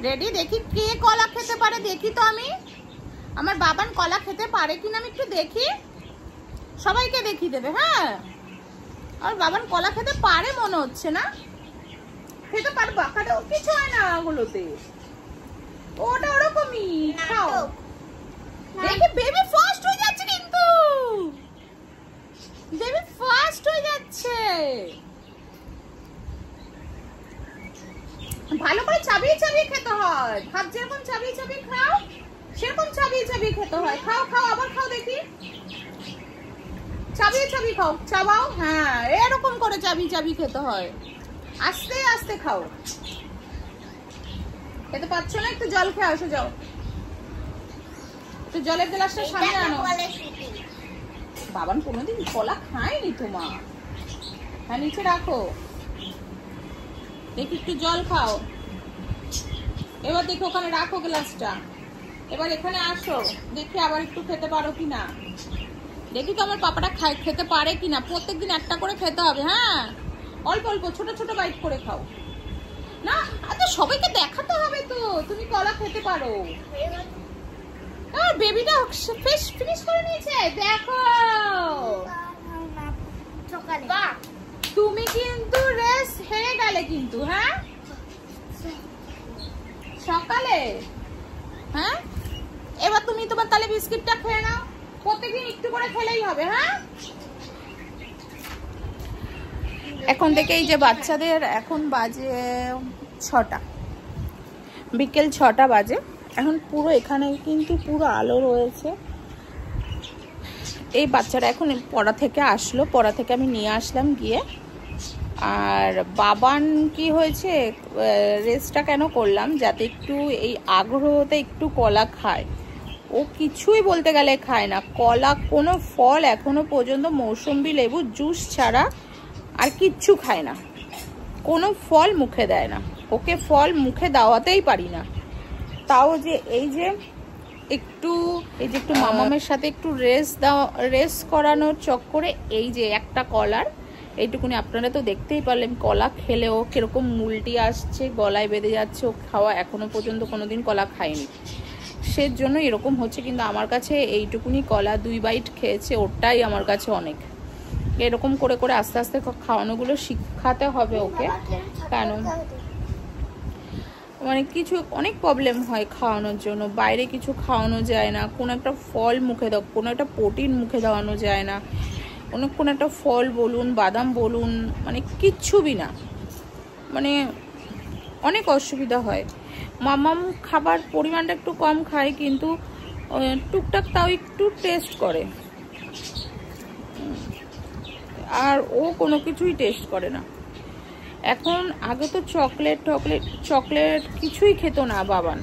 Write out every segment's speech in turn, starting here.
Ready? দেখি কে কলা খেতে পারে, দেখি তো আমি। আমার বাবান কলা খেতে পারে কিনা আমি একটু দেখি। সবাইকে দেখিয়ে দেবে। হ্যাঁ, আর বাবান কলা খেতে পারে মনে হচ্ছে না। খেতে পারবো, বাঁকাটা কিছু হয় না ওগুলোতে, ওটা ওরকমই। খাও দেখি। বেবি ফাস্ট হয়ে যাচ্ছে কিন্তু, বেবি ফাস্ট হয়ে যাচ্ছে। ভালো করে চাবিয়ে চাবিয়ে খেতে হয়। ভাত যেরকম চাবিয়ে চাবিয়ে খাও সেরকম চাবিয়ে চাবিয়ে খেতে হয়। খাও খাও, আবার খাও দেখি। চাবিয়ে চাবিয়ে খাও, চাবাও। হ্যাঁ, এরকম করে চাবিয়ে চাবিয়ে খেতে হয়। আস্তে আস্তে খাও। খেতে পাচ্ছ না? একটু জল খেয়ে আসো, যাও একটু জলের গ্লাসটা সামনে আনো। বাবান কোনোদিন কলা খায়নি তোমার। হ্যাঁ, নিচে রাখো। দেখি একটু জল খাও। এবার দেখো ওখানে রাখো গ্লাসটা। এবার এখানে আসো, দেখি আবার একটু খেতে পারো কিনা। দেখি তো আমার পাপাটা খেতে পারে কিনা। প্রত্যেকদিন একটা করে খেতে হবে। হ্যাঁ, অল্প অল্প ছোট ছোট বাইট করে খাও না। আচ্ছা, সবাইকে দেখাতে হবে তো তুমি কলা খেতে পারো। আর বেবিটা ফিনিশ করে নিয়েছে, দেখো। তুমি কিন্তু রেস হেরে গেলে কিন্তু। হ্যাঁ, সকালে। হ্যাঁ, এবার তুমি তোমার তাহলে বিস্কিটটা খেয়ে নাও। প্রত্যেকদিন একটু করে খেলেই হবে। হ্যাঁ, এখন থেকে এই যে বাচ্চাদের এখন বাজে 6টা, বিকেল 6টা বাজে। এখন পুরো এখানে কিন্তু পুরো আলো রয়েছে। এই বাচ্চারা এখন পড়া থেকে আসলো, পড়া থেকে আমি নিয়ে আসলাম গিয়ে। আর বাবান কি হয়েছে, রেস্টটা কেন করলাম, যাতে একটু এই আগ্রহতে একটু কলা খায়। ও কিছুই বলতে গেলে খায় না। কলা, কোনো ফল এখনো পর্যন্ত মৌসুম্বি লেবু জুস ছাড়া আর কিচ্ছু খায় না। কোনো ফল মুখে দেয় না। ওকে ফল মুখে দেওয়াতেই পারি না। তাও যে এই যে একটু মামামের সাথে একটু রেস করানোর চক্করে এই যে একটা কলার এইটুকুনি, আপনারা তো দেখতেই পারলেন কলা খেলেও কিরকম মুলটি আসছে, গলায় বেঁধে যাচ্ছে। ও খাওয়া এখনো পর্যন্ত কোনোদিন কলা খায়নি, সেজন্য এরকম হচ্ছে। কিন্তু আমার কাছে এইটুকুনি কলা 2 বাইট খেয়েছে, ওটাই আমার কাছে অনেক। এরকম করে করে আস্তে আস্তে খাওয়ানোগুলো শিখাতে হবে ওকে। কেন, মানে কিছু অনেক প্রবলেম হয় খাওয়ানোর জন্য। বাইরে কিছু খাওয়ানো যায় না। কোনো একটা ফল মুখে দাও, কোনো একটা প্রোটিন মুখে দেওয়ানো যায় না। কোনো একটা ফল বলুন, বাদাম বলুন, মানে কিচ্ছুই না। মানে অনেক অসুবিধা হয়। মামাম খাবার পরিমাণটা একটু কম খায়, কিন্তু টুকটাক তাও একটু টেস্ট করে। আর ও কোনো কিছুই টেস্ট করে না এখন। আগে তো চকলেট কিছুই খেত না বাবান।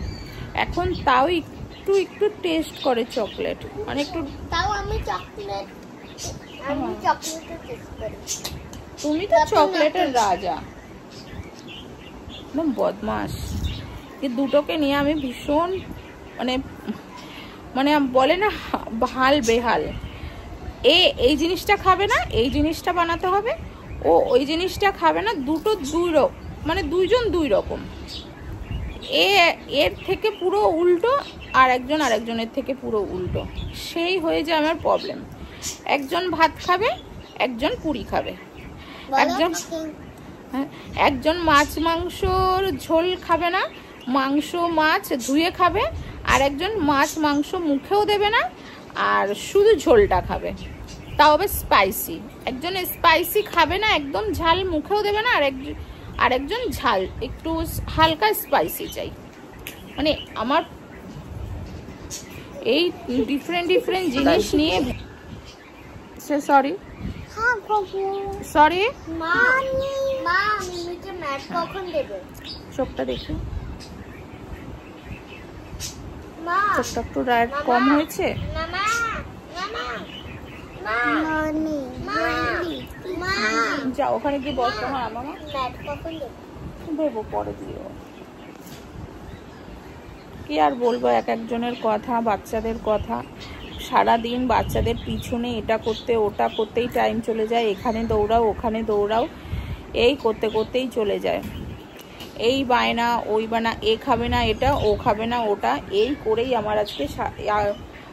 এখন তাও একটু একটু টেস্ট করে চকলেট, মানে একটু। তাও আমি চকলেট টেস্ট করি। তুমি তো চকলেটের রাজা, একদম বদমাস। এই দুটোকে নিয়ে আমি ভীষণ মানে বলে না হাল বেহাল। এই জিনিসটা খাবে না, এই জিনিসটা বানাতে হবে। ও ওই জিনিসটা খাবে না। মানে দুইজন 2 রকম। এর থেকে পুরো উল্টো, আর একজন আরেকজনের থেকে পুরো উল্টো। সেই হয়ে যায় আমার প্রবলেম। একজন ভাত খাবে, একজন পুরি খাবে। একজন মাছ মাংসর ঝোল খাবে না, মাংস মাছ ধুয়ে খাবে। আর একজন মাছ মাংস মুখেও দেবে না, আর শুধু ঝোলটা খাবে, তাও হবে স্পাইসি। একজন স্পাইসি খাবে না, একদম ঝাল মুখেও দেবে না। আর একজন ঝাল একটু হালকা স্পাইসি চাই। মানে আমার এই ডিফারেন্ট জিনিস নিয়ে সরি চোখটা দেখি, চোখটা একটু রাইট কম হয়েছে। যা ওখানে গিয়ে বসো। হ্যাঁ মামা দেবো, পরে দিও। কি আর বলবো, একজনের কথা, বাচ্চাদের কথা। সারাদিন বাচ্চাদের পিছনে এটা করতে ওটা করতেই টাইম চলে যায়। এখানে দৌড়াও, ওখানে দৌড়াও, এই করতে করতেই চলে যায়। এই বায়না ওই বায়না, এ খাবে না এটা, ও খাবে না ওটা, এই করেই আমার আজকে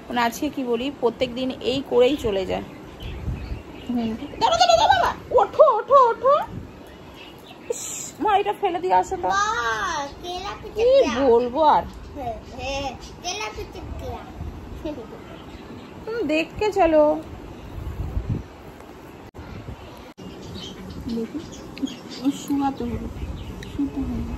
মানে আজকে কি বলি, প্রত্যেক দিন এই করেই চলে যায়। দাঁড়া দাঁড়া বাবা, ওঠো ওঠো ওঠো, মা এটা ফেলে দিয়ে আসো তো, কি বলবো আর। দেখকে চলো দেখি, শুয়াতে হবে, শুতে হবে।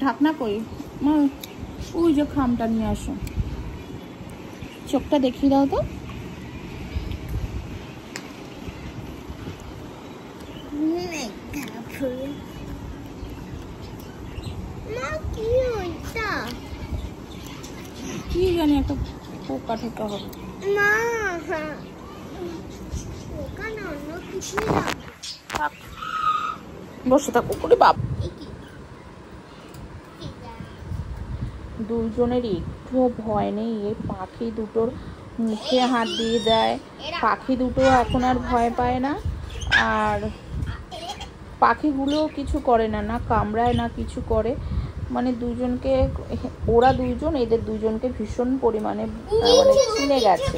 ঢাকনা করি, ওই যে খামটা নিয়ে আসো, চোখটা দেখিয়ে দাও তো। কি জানি একটা পোকা ঠোকা হবে না, বসে থাকো করে বাপ। দুজনেরই একটু ভয় নেই, এই পাখি দুটোর মুখে হাত দিয়ে দেয়, পাখি দুটো এখন আর ভয় পায় না। আর পাখিগুলো কিছু করে না, না কামড়ায় না কিছু করে, মানে দুজনকে, ওরা দুইজন এদের দুজনকে ভীষণ পরিমাণে মানে চিনে গেছে।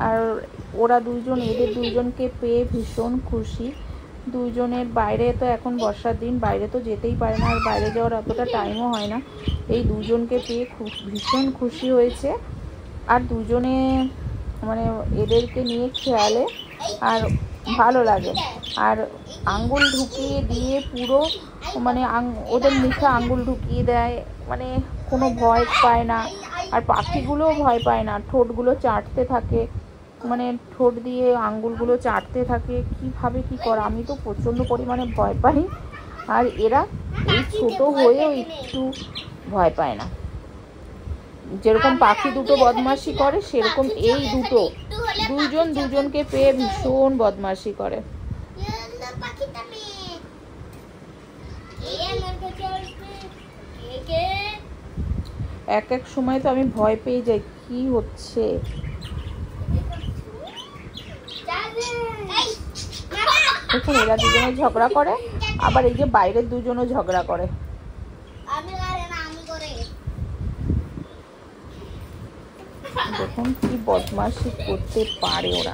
আর ওরা দুইজন এদের দুইজনকে পেয়ে ভীষণ খুশি। দুইজনের বাইরে তো এখন বর্ষার দিন, বাইরে তো যেতেই পারে না, আর বাইরে যাওয়ার অতটা টাইমও হয় না। এই দুজনকে পেয়ে খুব ভীষণ খুশি হয়েছে। আর দুজনে মানে এদেরকে নিয়ে খেয়ালে আর ভালো লাগে। আর আঙ্গুল ঢুকিয়ে দিয়ে পুরো মানে ওদের মুখে আঙ্গুল ঢুকিয়ে দেয়, মানে কোনো ভয় পায় না। আর পাখিগুলোও ভয় পায় না, ঠোঁটগুলো চাটতে থাকে, মানে ঠোঁট দিয়ে আঙ্গুলগুলো চাটতে থাকে, কীভাবে কী করে, আমি তো প্রচণ্ড পরিমাণে ভয় পাই। আর এরা এই ছোটো হয়েও একটু ভয় পায় না। যেরকম পাখি দুটো বদমাশি করে, সেরকম এই দুটো দুইজন দুজনকে পেয়ে ভীষণ বদমাশি করে। এক এক সময় তো আমি ভয় পেয়ে যাই, কি হচ্ছে। দেখুন এরা দুজনে ঝগড়া করে, আবার এই যে বাইরের দুজনও ঝগড়া করে। দেখুন কি বদমাশি করতে পারে ওরা।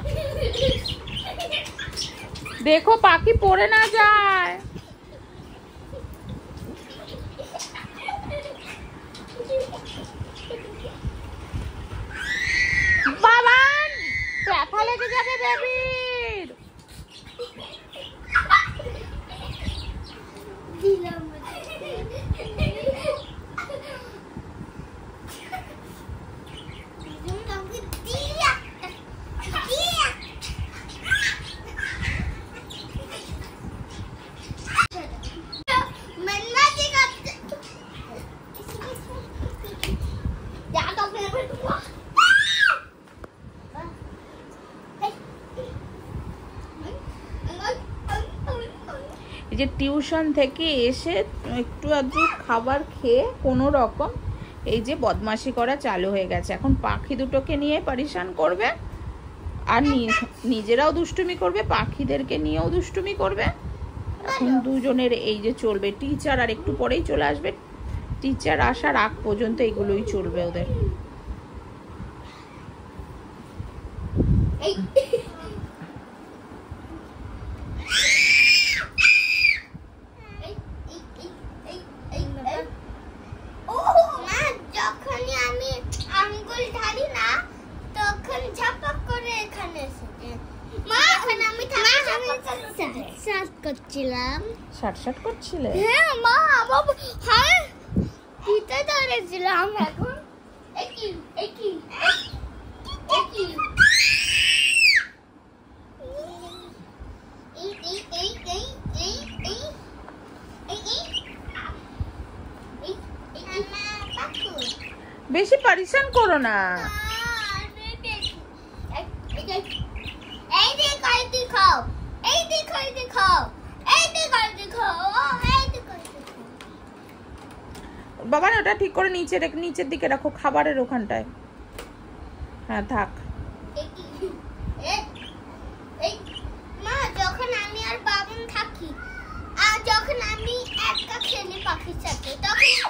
দেখো পাখি পড়ে না যায়। বাবা ব্যথা লেগে যাবে বেবির। যে টিউশন থেকে এসে একটু আধটু খাবার খেয়ে কোনো রকম এই যে বদমাশি করা চালু হয়ে গেছে। এখন পাখি দুটোকে নিয়ে পরেশান করবে, আর নিজেরাও দুষ্টুমি করবে, পাখিদেরকে নিয়েও দুষ্টুমি করবে। এখন দুজনের এই যে চলবে। টিচার আর একটু পরেই চলে আসবে, টিচার আসার আগ পর্যন্ত এগুলোই চলবে ওদের। শাট করছিলে? হ্যাঁ মা, বাবা হ্যাঁ পিতা ধরেছিলাম। এখন বেশি পরেশান করো না। বাবা ওটা ঠিক করে নিচের দিকে রাখো, খাবারের ওখানটায়। হ্যাঁ থাক। মা যখন আমি আর বাবন থাকি আর যখন আমি একা খেলি পাখির সাথে তখন